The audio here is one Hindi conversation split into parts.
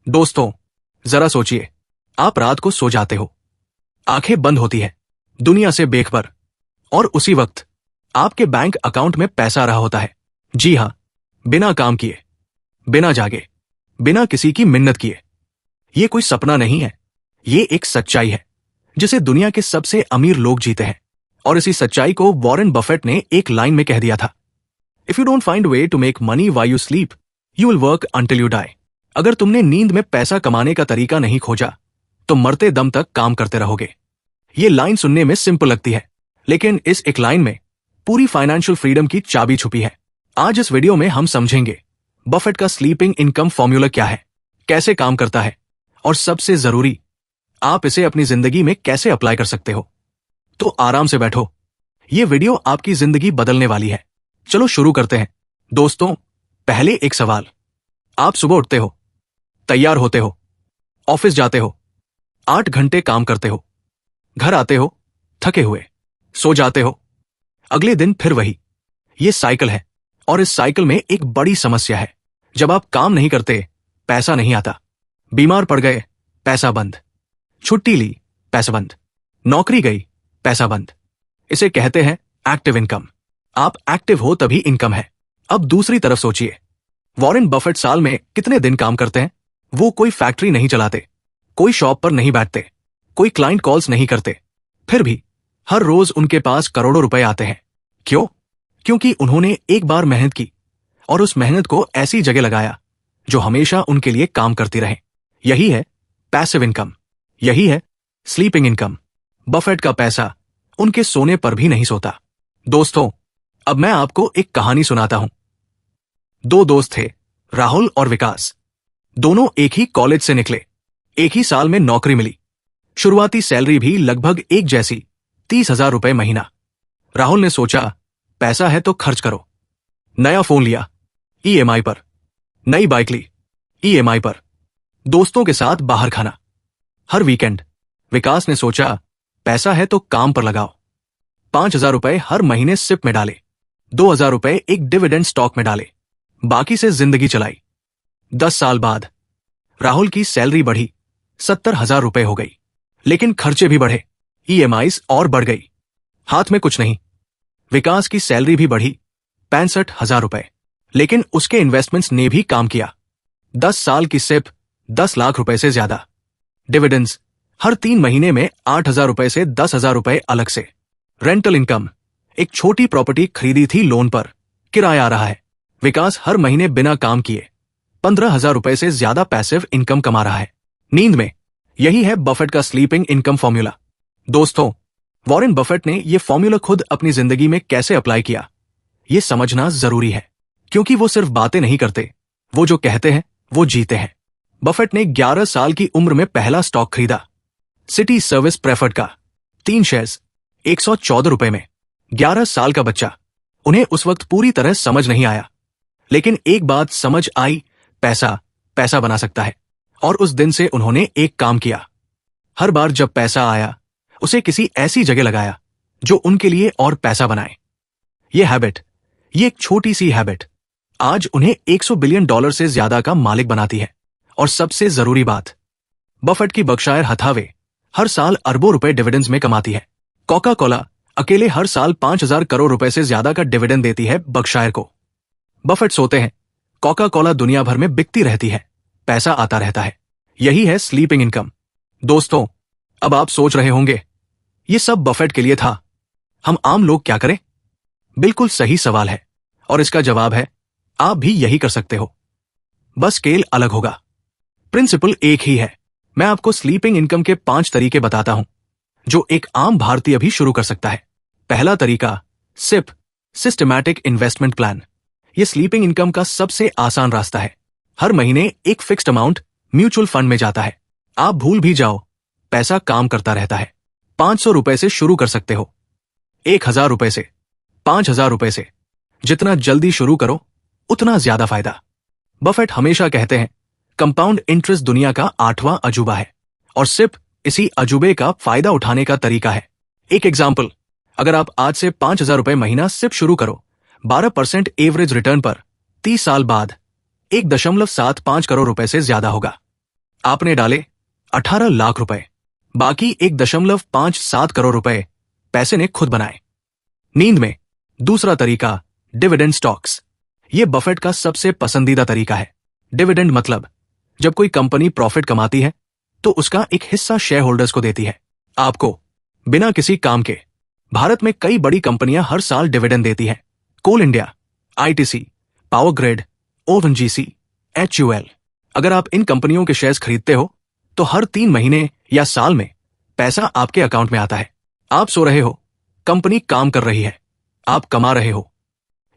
दोस्तों, जरा सोचिए, आप रात को सो जाते हो, आंखें बंद होती है, दुनिया से बेखबर, और उसी वक्त आपके बैंक अकाउंट में पैसा रहा होता है। जी हां, बिना काम किए, बिना जागे, बिना किसी की मिन्नत किए। ये कोई सपना नहीं है, ये एक सच्चाई है जिसे दुनिया के सबसे अमीर लोग जीते हैं। और इसी सच्चाई को वॉरेन बफेट ने एक लाइन में कह दिया था, if you don't find way to make money while you sleep, you will work until you die. अगर तुमने नींद में पैसा कमाने का तरीका नहीं खोजा तो मरते दम तक काम करते रहोगे। ये लाइन सुनने में सिंपल लगती है, लेकिन इस एक लाइन में पूरी फाइनेंशियल फ्रीडम की चाबी छुपी है। आज इस वीडियो में हम समझेंगे बफेट का स्लीपिंग इनकम फॉर्मूला क्या है, कैसे काम करता है, और सबसे जरूरी, आप इसे अपनी जिंदगी में कैसे अप्लाई कर सकते हो। तो आराम से बैठो, ये वीडियो आपकी जिंदगी बदलने वाली है। चलो शुरू करते हैं। दोस्तों, पहले एक सवाल, आप सुबह उठते हो, तैयार होते हो, ऑफिस जाते हो, 8 घंटे काम करते हो, घर आते हो थके हुए, सो जाते हो, अगले दिन फिर वही। ये साइकिल है, और इस साइकिल में एक बड़ी समस्या है। जब आप काम नहीं करते, पैसा नहीं आता। बीमार पड़ गए, पैसा बंद। छुट्टी ली, पैसा बंद। नौकरी गई, पैसा बंद। इसे कहते हैं एक्टिव इनकम। आप एक्टिव हो तभी इनकम है। अब दूसरी तरफ सोचिए, वॉरेन बफेट साल में कितने दिन काम करते हैं? वो कोई फैक्ट्री नहीं चलाते, कोई शॉप पर नहीं बैठते, कोई क्लाइंट कॉल्स नहीं करते, फिर भी हर रोज उनके पास करोड़ों रुपए आते हैं। क्यों? क्योंकि उन्होंने एक बार मेहनत की और उस मेहनत को ऐसी जगह लगाया जो हमेशा उनके लिए काम करती रहे। यही है पैसिव इनकम, यही है स्लीपिंग इनकम। बफेट का पैसा उनके सोने पर भी नहीं सोता। दोस्तों, अब मैं आपको एक कहानी सुनाता हूं। दो दोस्त थे, राहुल और विकास। दोनों एक ही कॉलेज से निकले, एक ही साल में नौकरी मिली, शुरुआती सैलरी भी लगभग एक जैसी, 30,000 रुपए महीना। राहुल ने सोचा, पैसा है तो खर्च करो। नया फोन लिया, ईएमआई पर। नई बाइक ली, ईएमआई पर। दोस्तों के साथ बाहर खाना, हर वीकेंड। विकास ने सोचा, पैसा है तो काम पर लगाओ। 5,000 रुपए हर महीने सिप में डाले, 2,000 रुपए एक डिविडेंड स्टॉक में डाले, बाकी से जिंदगी चलाई। 10 साल बाद राहुल की सैलरी बढ़ी, 70,000 रुपए हो गई, लेकिन खर्चे भी बढ़े, ईएमआईज और बढ़ गई, हाथ में कुछ नहीं। विकास की सैलरी भी बढ़ी, 65,000 रुपए, लेकिन उसके इन्वेस्टमेंट्स ने भी काम किया। 10 साल की सिप 10 लाख रुपए से ज्यादा। डिविडेंड्स हर 3 महीने में 8,000 रुपए से 10,000 रुपए अलग से। रेंटल इनकम, एक छोटी प्रॉपर्टी खरीदी थी लोन पर, किराया आ रहा है। विकास हर महीने बिना काम किए 15,000 रुपए से ज्यादा पैसिव इनकम कमा रहा है, नींद में। यही है बफेट का स्लीपिंग इनकम फॉर्मूला। दोस्तों, वॉरेन बफेट ने यह फॉर्मूला खुद अपनी जिंदगी में कैसे अप्लाई किया, यह समझना जरूरी है, क्योंकि वो सिर्फ बातें नहीं करते, वो जो कहते हैं वो जीते हैं। बफेट ने 11 साल की उम्र में पहला स्टॉक खरीदा, सिटी सर्विस प्रेफर्ड का, 3 शेयर्स, 114 रुपए में। 11 साल का बच्चा, उन्हें उस वक्त पूरी तरह समझ नहीं आया, लेकिन एक बात समझ आई, पैसा पैसा बना सकता है। और उस दिन से उन्होंने एक काम किया, हर बार जब पैसा आया उसे किसी ऐसी जगह लगाया जो उनके लिए और पैसा बनाए। ये हैबिट, ये एक छोटी सी हैबिट आज उन्हें $100 बिलियन से ज्यादा का मालिक बनाती है। और सबसे जरूरी बात, बफेट की बर्कशायर हथावे हर साल अरबों रुपए डिविडेंड्स में कमाती है। कोका कोला अकेले हर साल 5,000 करोड़ रुपए से ज्यादा का डिविडेंड देती है बर्कशायर को। बफेट सोते हैं, कोका कोला दुनिया भर में बिकती रहती है, पैसा आता रहता है। यही है स्लीपिंग इनकम। दोस्तों, अब आप सोच रहे होंगे, ये सब बफेट के लिए था, हम आम लोग क्या करें? बिल्कुल सही सवाल है, और इसका जवाब है, आप भी यही कर सकते हो, बस स्केल अलग होगा। प्रिंसिपल एक ही है। मैं आपको स्लीपिंग इनकम के 5 तरीके बताता हूं जो एक आम भारतीय भी शुरू कर सकता है। पहला तरीका, सिप, सिस्टमैटिक इन्वेस्टमेंट प्लान। यह स्लीपिंग इनकम का सबसे आसान रास्ता है। हर महीने एक फिक्स्ड अमाउंट म्यूचुअल फंड में जाता है, आप भूल भी जाओ, पैसा काम करता रहता है। 500 रुपए से शुरू कर सकते हो, 1,000 रुपए से, 5,000 रुपए से। जितना जल्दी शुरू करो उतना ज्यादा फायदा। बफेट हमेशा कहते हैं, कंपाउंड इंटरेस्ट दुनिया का 8वां अजूबा है, और सिप इसी अजूबे का फायदा उठाने का तरीका है। एक एग्जाम्पल, अगर आप आज से 5,000 रुपए महीना सिप शुरू करो, 12% एवरेज रिटर्न पर 30 साल बाद 1.75 करोड़ रुपए से ज्यादा होगा। आपने डाले 18 लाख रुपए, बाकी 1.57 करोड़ रुपए पैसे ने खुद बनाए। नींद में। दूसरा तरीका, डिविडेंड स्टॉक्स। यह बफेट का सबसे पसंदीदा तरीका है। डिविडेंड मतलब जब कोई कंपनी प्रॉफिट कमाती है तो उसका एक हिस्सा शेयर होल्डर्स को देती है, आपको, बिना किसी काम के। भारत में कई बड़ी कंपनियां हर साल डिविडेंड देती हैं। कोल इंडिया, आईटीसी, पावर ग्रिड, ओएनजीसी, HUL। अगर आप इन कंपनियों के शेयर्स खरीदते हो तो हर 3 महीने या साल में पैसा आपके अकाउंट में आता है। आप सो रहे हो, कंपनी काम कर रही है, आप कमा रहे हो।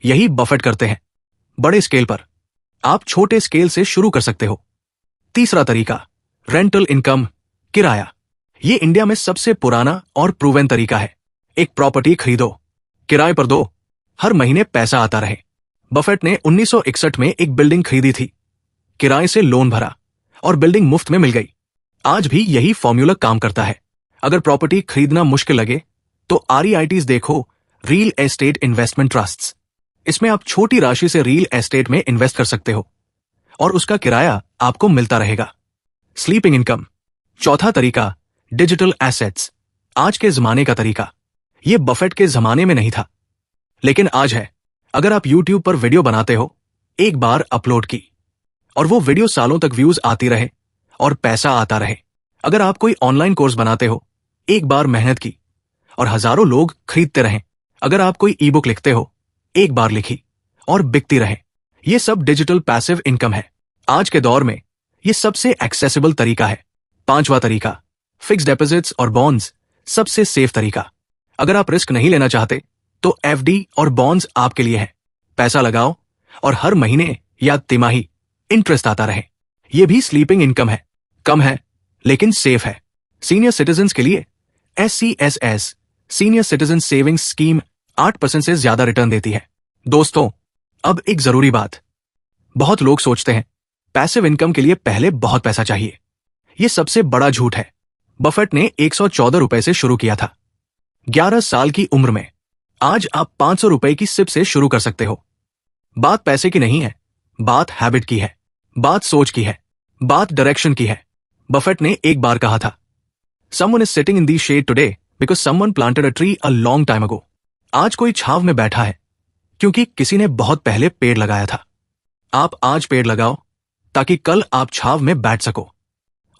यही बफेट करते हैं, बड़े स्केल पर। आप छोटे स्केल से शुरू कर सकते हो। तीसरा तरीका, रेंटल इनकम, किराया। यह इंडिया में सबसे पुराना और प्रूवन तरीका है। एक प्रॉपर्टी खरीदो, किराए पर दो, हर महीने पैसा आता रहे। बफेट ने 1961 में एक बिल्डिंग खरीदी थी, किराए से लोन भरा और बिल्डिंग मुफ्त में मिल गई। आज भी यही फॉर्मूला काम करता है। अगर प्रॉपर्टी खरीदना मुश्किल लगे तो REITs देखो, रियल एस्टेट इन्वेस्टमेंट ट्रस्ट्स। इसमें आप छोटी राशि से रियल एस्टेट में इन्वेस्ट कर सकते हो और उसका किराया आपको मिलता रहेगा। Sleeping income. चौथा तरीका, डिजिटल एसेट्स। आज के जमाने का तरीका, यह बफेट के जमाने में नहीं था, लेकिन आज है। अगर आप YouTube पर वीडियो बनाते हो, एक बार अपलोड की और वो वीडियो सालों तक व्यूज आती रहे और पैसा आता रहे। अगर आप कोई ऑनलाइन कोर्स बनाते हो, एक बार मेहनत की और हजारों लोग खरीदते रहें। अगर आप कोई ई बुक लिखते हो, एक बार लिखी और बिकती रहे। ये सब डिजिटल पैसिव इनकम है। आज के दौर में ये सबसे एक्सेसिबल तरीका है। पांचवा तरीका, फिक्स्ड डिपॉजिट्स और बॉन्ड्स। सबसे सेफ तरीका। अगर आप रिस्क नहीं लेना चाहते तो FD और बॉन्ड्स आपके लिए है। पैसा लगाओ और हर महीने या तिमाही इंटरेस्ट आता रहे। यह भी स्लीपिंग इनकम है, कम है लेकिन सेफ है। सीनियर सिटीजन्स के लिए SCSS, senior citizen savings scheme, 8% से ज्यादा रिटर्न देती है। दोस्तों, अब एक जरूरी बात। बहुत लोग सोचते हैं पैसिव इनकम के लिए पहले बहुत पैसा चाहिए। यह सबसे बड़ा झूठ है। बफेट ने 114 रुपए से शुरू किया था, 11 साल की उम्र में। आज आप 500 रुपए की सिप से शुरू कर सकते हो। बात पैसे की नहीं है, बात हैबिट की है, बात सोच की है, बात डायरेक्शन की है। बफेट ने एक बार कहा था, Someone is sitting in the shade today because someone planted a tree a long time ago। आज कोई छाव में बैठा है क्योंकि किसी ने बहुत पहले पेड़ लगाया था। आप आज पेड़ लगाओ ताकि कल आप छाव में बैठ सको,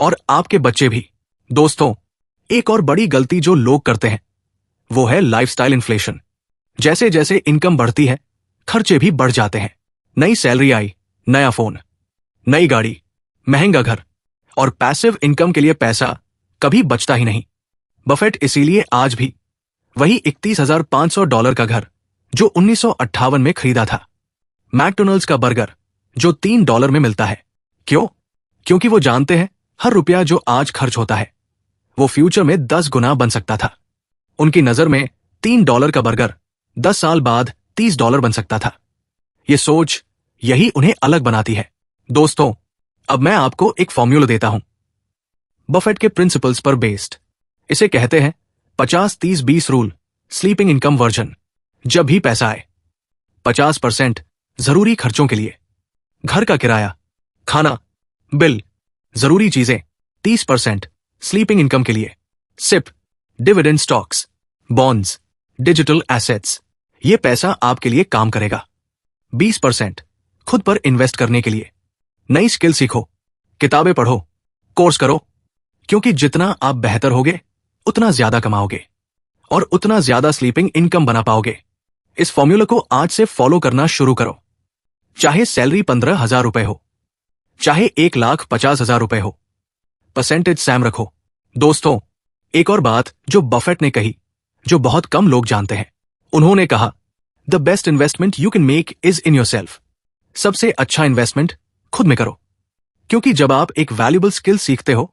और आपके बच्चे भी। दोस्तों, एक और बड़ी गलती जो लोग करते हैं वो है लाइफस्टाइल इन्फ्लेशन। जैसे जैसे इनकम बढ़ती है, खर्चे भी बढ़ जाते हैं। नई सैलरी आई, नया फोन, नई गाड़ी, महंगा घर, और पैसिव इनकम के लिए पैसा कभी बचता ही नहीं। बफेट इसीलिए आज भी वही $31,500 का घर जो 1958 में खरीदा था, मैकडोनल्ड्स का बर्गर जो $3 में मिलता है। क्यों? क्योंकि वो जानते हैं हर रुपया जो आज खर्च होता है वो फ्यूचर में 10 गुना बन सकता था। उनकी नजर में $3 का बर्गर 10 साल बाद $30 बन सकता था। ये सोच यही उन्हें अलग बनाती है। दोस्तों, अब मैं आपको एक फॉर्मूला देता हूं, बफेट के प्रिंसिपल्स पर बेस्ड। इसे कहते हैं 50-30-20 रूल, स्लीपिंग इनकम वर्जन। जब भी पैसा आए, 50% जरूरी खर्चों के लिए, घर का किराया, खाना, बिल, जरूरी चीजें। 30% स्लीपिंग इनकम के लिए, SIP, dividend stocks, bonds, digital assets. ये पैसा आपके लिए काम करेगा। 20% खुद पर इन्वेस्ट करने के लिए, नई स्किल सीखो, किताबें पढ़ो, कोर्स करो, क्योंकि जितना आप बेहतर होगे उतना ज्यादा कमाओगे और उतना ज्यादा स्लीपिंग इनकम बना पाओगे। इस फॉर्मूला को आज से फॉलो करना शुरू करो। चाहे सैलरी 15,000 रुपए हो, चाहे 1,50,000 रुपए हो, परसेंटेज सैम रखो। दोस्तों, एक और बात जो बफेट ने कही जो बहुत कम लोग जानते हैं, उन्होंने कहा, the best investment you can make is in your self. सबसे अच्छा इन्वेस्टमेंट खुद में करो, क्योंकि जब आप एक वैल्यूएबल स्किल सीखते हो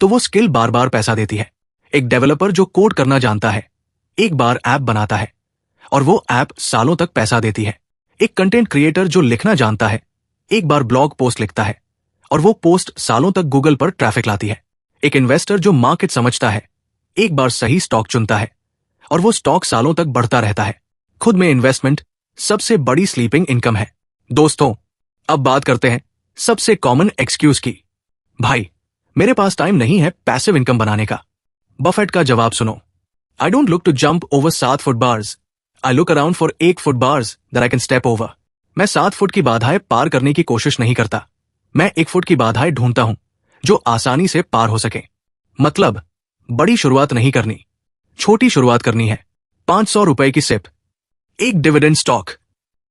तो वो स्किल बार बार पैसा देती है। एक डेवलपर जो कोड करना जानता है एक बार ऐप बनाता है और वो ऐप सालों तक पैसा देती है। एक कंटेंट क्रिएटर जो लिखना जानता है एक बार ब्लॉग पोस्ट लिखता है और वो पोस्ट सालों तक गूगल पर ट्रैफिक लाती है। एक इन्वेस्टर जो मार्केट समझता है एक बार सही स्टॉक चुनता है और वो स्टॉक सालों तक बढ़ता रहता है। खुद में इन्वेस्टमेंट सबसे बड़ी स्लीपिंग इनकम है। दोस्तों, अब बात करते हैं सबसे कॉमन एक्सक्यूज की। भाई, मेरे पास टाइम नहीं है पैसिव इनकम बनाने का। बफेट का जवाब सुनो। I don't look to jump over 7 foot bars, I look around for 8 foot bars that I can step over. मैं 7 फुट की बाधाएं पार करने की कोशिश नहीं करता, मैं 1 फुट की बाधाएं ढूंढता हूं जो आसानी से पार हो सके। मतलब बड़ी शुरुआत नहीं करनी, छोटी शुरुआत करनी है। 500 रुपए की सिप, एक डिविडेंड स्टॉक,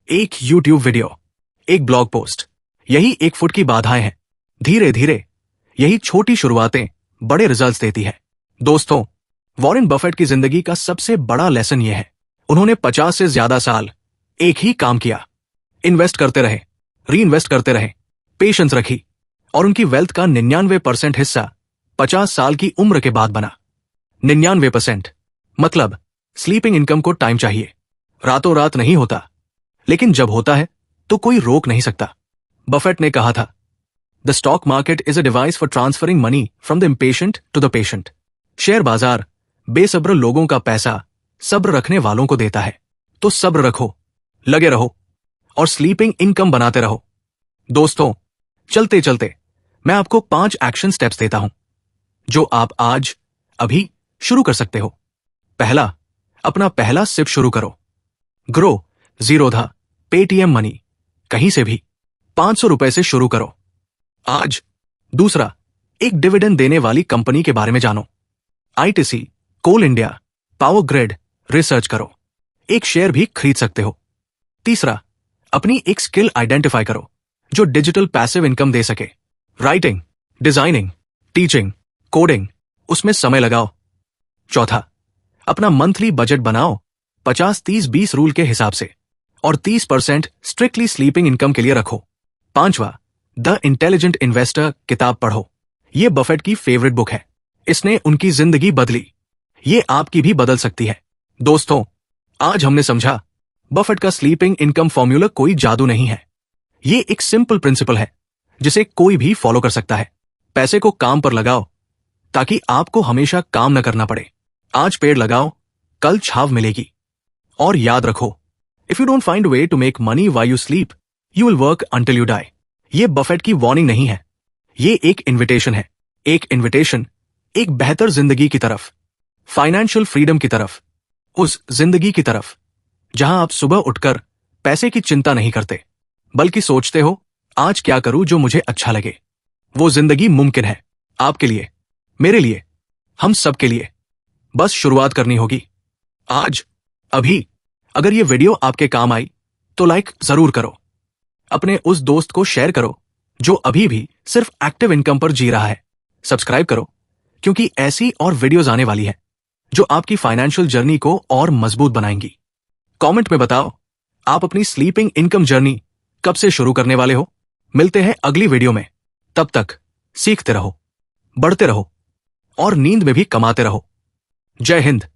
एक यूट्यूब वीडियो, एक ब्लॉग पोस्ट, यही 1 फुट की बाधाएं हैं। धीरे धीरे यही छोटी शुरुआतें बड़े रिजल्ट्स देती है। दोस्तों, वॉरेन बफेट की जिंदगी का सबसे बड़ा लेसन यह है, उन्होंने 50 से ज्यादा साल एक ही काम किया, इन्वेस्ट करते रहे, री इन्वेस्ट करते रहे, पेशेंस रखी, और उनकी वेल्थ का 99% हिस्सा 50 साल की उम्र के बाद बना। 99%। मतलब स्लीपिंग इनकम को टाइम चाहिए, रातों रात नहीं होता, लेकिन जब होता है तो कोई रोक नहीं सकता। बफेट ने कहा था, the stock market is a device for transferring money from the impatient to the patient. Share बाजार बेसब्र लोगों का पैसा सब्र रखने वालों को देता है। तो सब्र रखो, लगे रहो और स्लीपिंग इनकम बनाते रहो। दोस्तों, चलते चलते मैं आपको 5 एक्शन स्टेप्स देता हूं जो आप आज अभी शुरू कर सकते हो। पहला, अपना पहला सिप शुरू करो। ग्रो जीरोधा पेटीएम मनी, कहीं से भी 500 रुपए से शुरू करो आज। दूसरा, एक डिविडेंड देने वाली कंपनी के बारे में जानो। आईटीसी, कोल इंडिया, पावर ग्रिड रिसर्च करो, एक शेयर भी खरीद सकते हो। तीसरा, अपनी एक स्किल आइडेंटिफाई करो जो डिजिटल पैसिव इनकम दे सके। राइटिंग, डिजाइनिंग, टीचिंग, कोडिंग, उसमें समय लगाओ। चौथा, अपना मंथली बजट बनाओ 50-30-20 रूल के हिसाब से, और 30% स्ट्रिक्टली स्लीपिंग इनकम के लिए रखो। पांचवा, द इंटेलिजेंट इन्वेस्टर किताब पढ़ो। यह बफेट की फेवरेट बुक है, इसने उनकी जिंदगी बदली, ये आपकी भी बदल सकती है। दोस्तों, आज हमने समझा बफेट का स्लीपिंग इनकम फॉर्मूला कोई जादू नहीं है, ये एक सिंपल प्रिंसिपल है जिसे कोई भी फॉलो कर सकता है। पैसे को काम पर लगाओ ताकि आपको हमेशा काम न करना पड़े। आज पेड़ लगाओ, कल छाव मिलेगी। और याद रखो, if you don't find way to make money while you sleep, you will work until you die. ये बफेट की वार्निंग नहीं है, ये एक इन्विटेशन है। एक इन्विटेशन एक बेहतर जिंदगी की तरफ, फाइनेंशियल फ्रीडम की तरफ, उस जिंदगी की तरफ जहां आप सुबह उठकर पैसे की चिंता नहीं करते, बल्कि सोचते हो आज क्या करूं जो मुझे अच्छा लगे। वो जिंदगी मुमकिन है, आपके लिए, मेरे लिए, हम सब के लिए। बस शुरुआत करनी होगी आज, अभी। अगर ये वीडियो आपके काम आई तो लाइक जरूर करो, अपने उस दोस्त को शेयर करो जो अभी भी सिर्फ एक्टिव इनकम पर जी रहा है। सब्सक्राइब करो, क्योंकि ऐसी और वीडियोस आने वाली है जो आपकी फाइनेंशियल जर्नी को और मजबूत बनाएंगी। कमेंट में बताओ आप अपनी स्लीपिंग इनकम जर्नी कब से शुरू करने वाले हो। मिलते हैं अगली वीडियो में, तब तक सीखते रहो, बढ़ते रहो और नींद में भी कमाते रहो। जय हिंद।